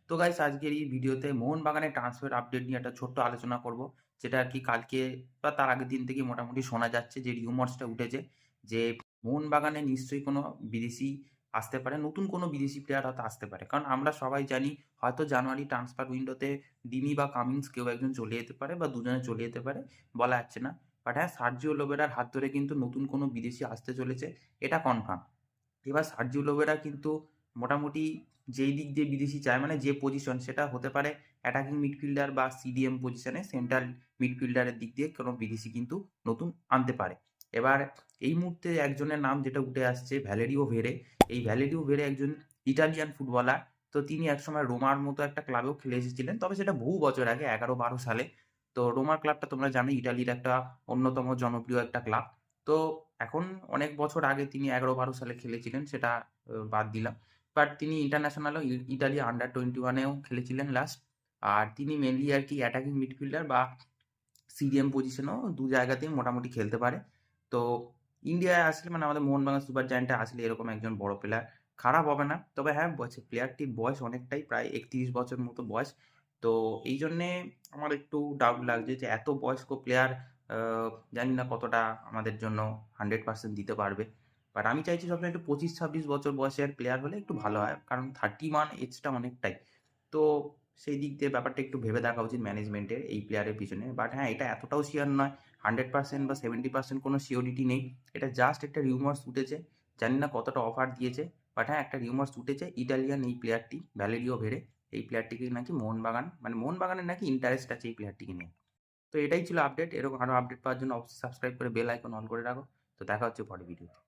তো গাইস আজকের এই ভিডিওতে মোহনবাগানের ট্রান্সফার আপডেট নিয়ে একটা ছোট্ট আলোচনা করব। যেটা আরকি কালকে বা তার আগের দিন থেকেই মোটামুটি শোনা যাচ্ছে যে রিউমার্সটা উঠেছে যে মোহনবাগানে নিশ্চয়ই কোনো বিদেশি আসতে পারে। নতুন কোনো বিদেশি প্লেয়ার হয়তো আসতে পারে। কারণ আমরা সবাই জানি হয়তো জানুয়ারি ট্রান্সফার উইন্ডোতে ডিমি বা কামিন্স কেউ একজন চলে যেতে পারে বা দুজনে চলে যেতে পারে, বলা যাচ্ছে না। বাট হ্যাঁ, সার্জিও লোবেরার হাত ধরে কিন্তু নতুন কোনো বিদেশি আসতে চলেছে, এটা কনফার্ম। এবার সার্জিও লোবেরা কিন্তু মোটামুটি যেই দিক দিয়ে বিদেশি চায়, মানে যে পজিশন সেটা হতে পারে অ্যাটাকিং মিডফিল্ডার বা সিডিএম পজিশনে সেন্ট্রাল মিডফিল্ডারের দিক দিয়ে কোনো বিদেশি কিন্তু নতুন আনতে পারে। এবার এই মুহূর্তে একজনের নাম যেটা উঠে আসছে ভ্যালেরিও ভেরে। এই ভ্যালেরিও ভেরে একজন ইটালিয়ান ফুটবলার। তো তিনি একসময় রোমার মতো একটা ক্লাবেও খেলে এসেছিলেন, তবে সেটা বহু বছর আগে ১১-১২ সালে। তো রোমার ক্লাবটা তোমরা জানো ইটালির একটা অন্যতম জনপ্রিয় একটা ক্লাব। তো এখন অনেক বছর আগে তিনি ১১-১২ সালে খেলেছিলেন, সেটা বাদ দিলাম। বাট তিনি ইন্টারন্যাশনালেও ইতালি আন্ডার 21 এও খেলেছিলেন লাস্ট। আর তিনি মেইনলি আরকি অ্যাটাকিং মিডফিল্ডার বা সিডিএম পজিশনেও ২ জায়গাতেই মোটামুটি খেলতে পারে। তো ইন্ডিয়ায় আসলে মানে আমাদের মোহনবাগান সুপার জায়ান্টে আসলে এরকম একজন বড় প্লেয়ার খারাপ হবে না। তবে হ্যাঁ, প্লেয়ারটির বয়স অনেকটাই, প্রায় ৩১ বছর মতো বয়স। তো এইজন্যে আমার একটু ডাউট লাগছে যে এত বয়স্ক প্লেয়ার আ জানি না কতটা আমাদের জন্য 100% দিতে পারবে। বাট আমি চাইছি সবসময় একটু ২৫-২৬ বছর বয়সের প্লেয়ার হলে একটু ভালো হয়। কারণ 31 এজটা অনেকটাই। তো সেই দিক দিয়ে ব্যাপারটা একটু ভেবে দেখা উচিত ম্যানেজমেন্টের এই প্লেয়ারের পিছনে। বাট হ্যাঁ, এটা এতটাও সিওর নয়। 100% বা 70% কোনো সিওরিটি নেই। এটা জাস্ট একটা রিউমার্স উঠেছে। জানি না কতটা অফার দিয়েছে। বাট হ্যাঁ, একটা রিউমার্স উঠেছে ইটালিয়ান এই প্লেয়ারটি ভ্যালেরিও ভেরে। এই প্লেয়ারটিকে নাকি মোহনবাগান মানে মোহনবাগানের নাকি ইন্টারেস্ট আছে এই প্লেয়ারটিকে নিয়ে। তো এটাই ছিল আপডেট। এরকম আরো আপডেট পাওয়ার জন্য অবশ্যই সাবস্ক্রাইব করে বেল আইকন অন করে রাখো। তো দেখা হচ্ছে পরের ভিডিওতে।